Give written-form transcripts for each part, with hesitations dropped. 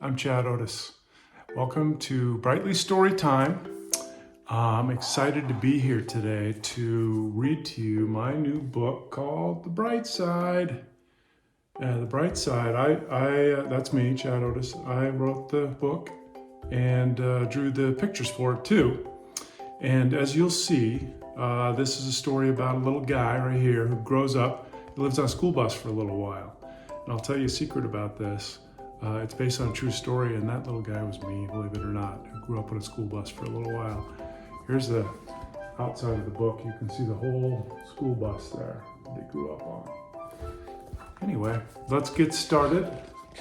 I'm Chad Otis. Welcome to Brightly Storytime. I'm excited to be here today to read to you my new book called The Bright Side. The Bright Side, that's me, Chad Otis. I wrote the book and drew the pictures for it too. And as you'll see, this is a story about a little guy right here who grows up, he lives on a school bus for a little while. And I'll tell you a secret about this. It's based on a true story, and that little guy was me, believe it or not, who grew up on a school bus for a little while. Here's the outside of the book. You can see the whole school bus there they grew up on. Anyway, let's get started.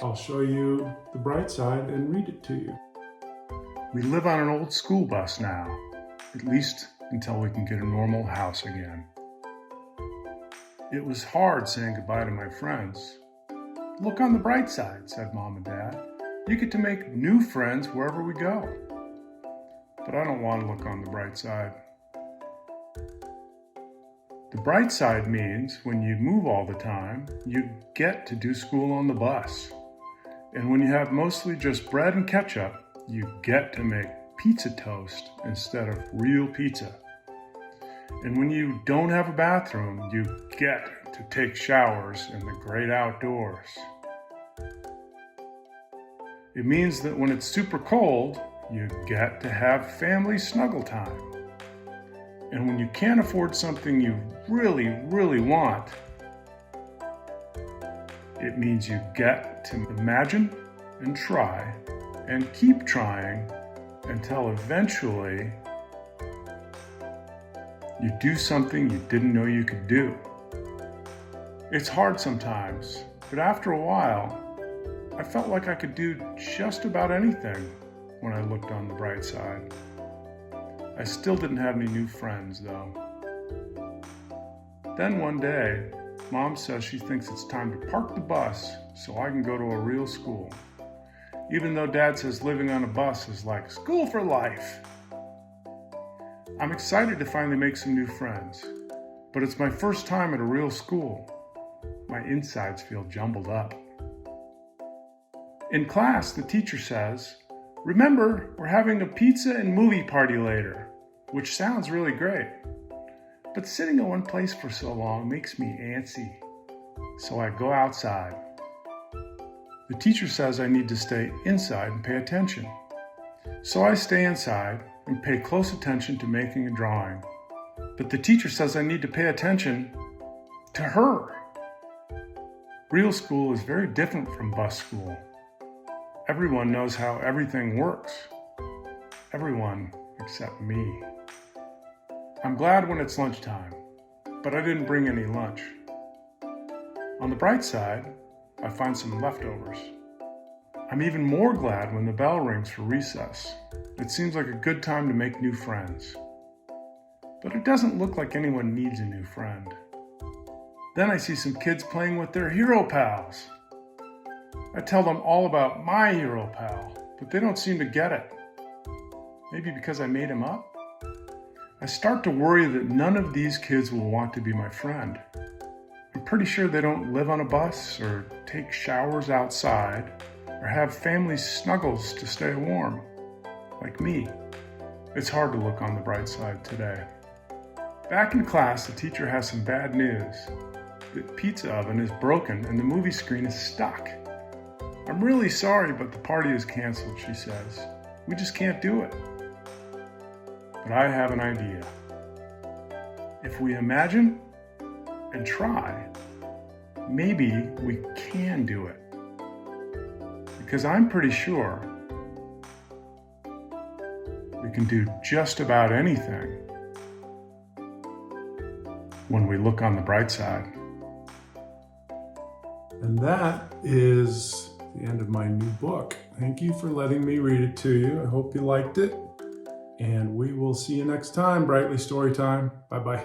I'll show you the bright side and read it to you. We live on an old school bus now, at least until we can get a normal house again. It was hard saying goodbye to my friends. Look on the bright side, said Mom and Dad. You get to make new friends wherever we go. But I don't want to look on the bright side. The bright side means when you move all the time, you get to do school on the bus. And when you have mostly just bread and ketchup, you get to make pizza toast instead of real pizza. And when you don't have a bathroom, you get to take showers in the great outdoors. It means that when it's super cold, you get to have family snuggle time. And when you can't afford something you really, really want, it means you get to imagine and try and keep trying until eventually you do something you didn't know you could do. It's hard sometimes, but after a while, I felt like I could do just about anything when I looked on the bright side. I still didn't have any new friends, though. Then one day, Mom says she thinks it's time to park the bus so I can go to a real school, even though Dad says living on a bus is like school for life. I'm excited to finally make some new friends, but it's my first time at a real school. My insides feel jumbled up. In class, the teacher says, "Remember, we're having a pizza and movie party later," which sounds really great. But sitting in one place for so long makes me antsy, so I go outside. The teacher says I need to stay inside and pay attention. So I stay inside and pay close attention to making a drawing. But the teacher says I need to pay attention to her. Real school is very different from bus school. Everyone knows how everything works. Everyone except me. I'm glad when it's lunchtime, but I didn't bring any lunch. On the bright side, I find some leftovers. I'm even more glad when the bell rings for recess. It seems like a good time to make new friends. But it doesn't look like anyone needs a new friend. Then I see some kids playing with their hero pals. I tell them all about my hero pal, but they don't seem to get it. Maybe because I made him up? I start to worry that none of these kids will want to be my friend. I'm pretty sure they don't live on a bus or take showers outside or have family snuggles to stay warm, like me. It's hard to look on the bright side today. Back in class, the teacher has some bad news. The pizza oven is broken and the movie screen is stuck. "I'm really sorry, but the party is canceled," she says. "We just can't do it." But I have an idea. If we imagine and try, maybe we can do it. Because I'm pretty sure we can do just about anything when we look on the bright side. And that is the end of my new book. Thank you for letting me read it to you. I hope you liked it. And we will see you next time, Brightly Storytime. Bye-bye.